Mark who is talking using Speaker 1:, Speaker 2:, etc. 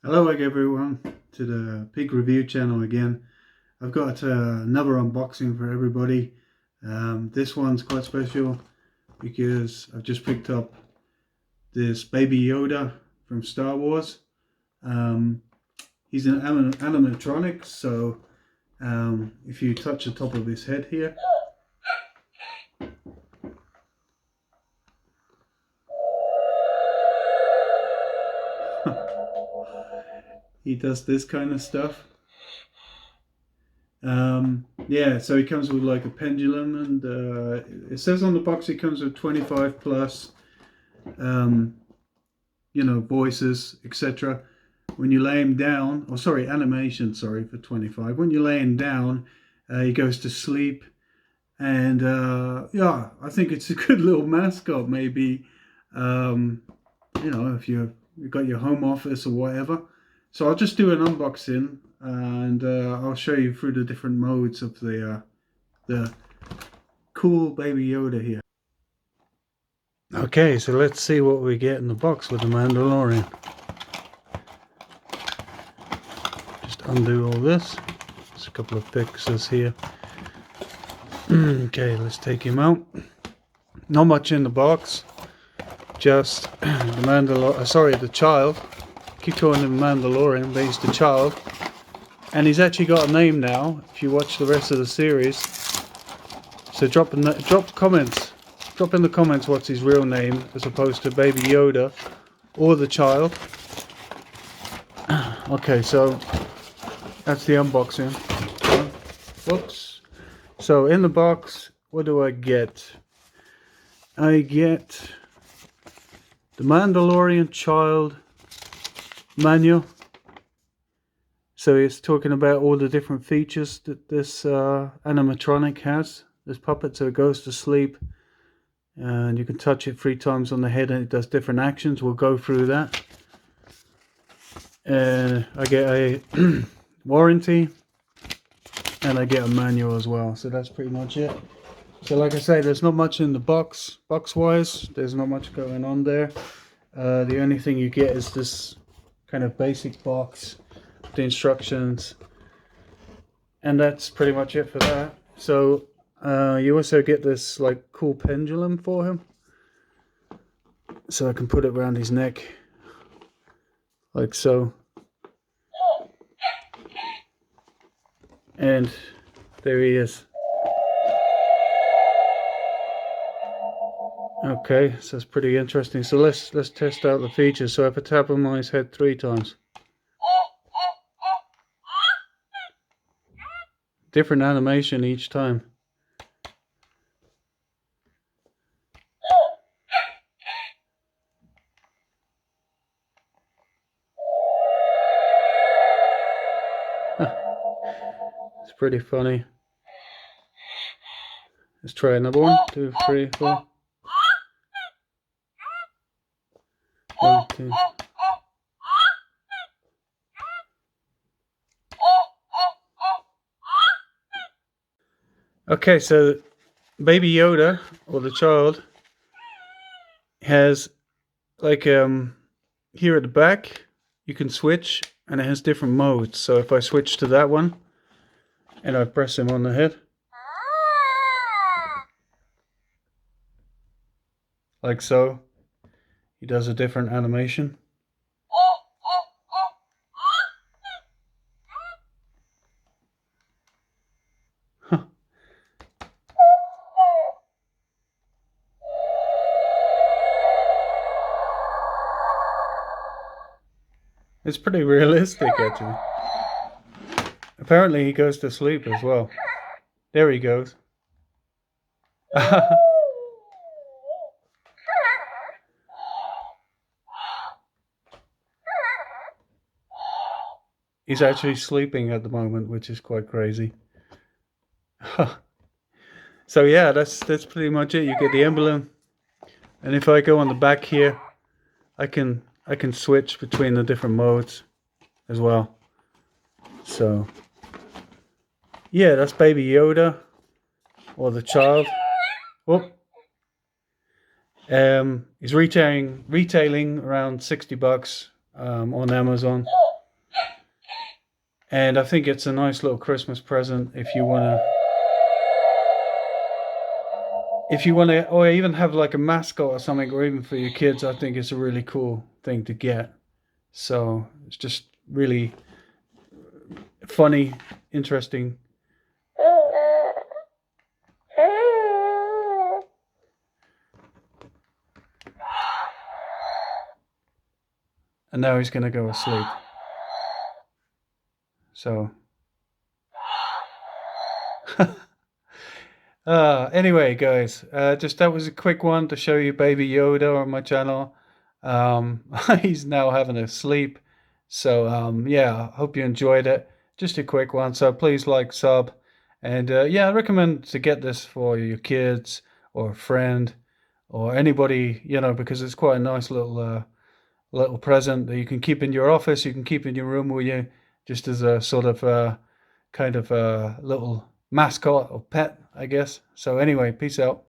Speaker 1: Hello everyone to the Pig Review channel again. I've got another unboxing for everybody. This one's quite special because I've just picked up this Baby Yoda from Star Wars. He's an animatronic, so if you touch the top of his head here, he does this kind of stuff. Yeah, so he comes with like a pendulum, and it says on the box he comes with 25 plus voices, etc. When you lay him down, or sorry, animation, sorry, for 25. When you lay him down, he goes to sleep, and yeah, I think it's a good little mascot. Maybe if you've got your home office or whatever. So I'll just do an unboxing, and I'll show you through the different modes of the cool Baby Yoda here. Okay, so let's see what we get in the box with the Mandalorian. Just undo all this. There's a couple of pictures here. Okay, let's take him out. Not much in the box. Just the child. I keep calling him Mandalorian, but he's the child. And he's actually got a name now, if you watch the rest of the series. So drop comments. Drop in the comments what's his real name, as opposed to Baby Yoda or the child. Okay, so that's the unboxing. Whoops. So in the box, what do I get? I get the Mandalorian child manual. So it's talking about all the different features that this animatronic has, this puppet. So it goes to sleep, and you can touch it 3 times on the head and it does different actions. We'll go through that. I get a warranty, and I get a manual as well. So that's pretty much it. So like I say, there's not much in the box wise. There's not much going on there. The only thing you get is this kind of basic box, the instructions, and that's pretty much it for that. So you also get this like cool pendulum for him, so I can put it around his neck like so, and there he is. Okay, so it's pretty interesting. So let's test out the features. So if I tap on his head 3 times, different animation each time. It's pretty funny. Let's try another one. 2, 3, 4. 1, 2. Okay, so Baby Yoda, or the child, has like here at the back you can switch, and it has different modes. So if I switch to that one and I press him on the head like so, he does a different animation. Huh. It's pretty realistic, actually. Apparently he goes to sleep as well. There he goes. He's actually sleeping at the moment, which is quite crazy. So yeah, that's pretty much it. You get the emblem, and if I go on the back here, I can switch between the different modes as well. So yeah, that's Baby Yoda, or the child. Whoop. He's retailing around $60 on Amazon. And I think it's a nice little Christmas present if you wanna, or even have like a mascot or something, or even for your kids. I think it's a really cool thing to get. So it's just really funny, interesting. And now he's gonna go asleep. So anyway, guys, just that was a quick one to show you Baby Yoda on my channel. He's now having a sleep. So yeah, I hope you enjoyed it. Just a quick one. So please like, sub, and yeah, I recommend to get this for your kids or a friend or anybody, you know, because it's quite a nice little present that you can keep in your office, you can keep in your room with you, just as a sort of kind of a little mascot or pet, I guess. So anyway, peace out.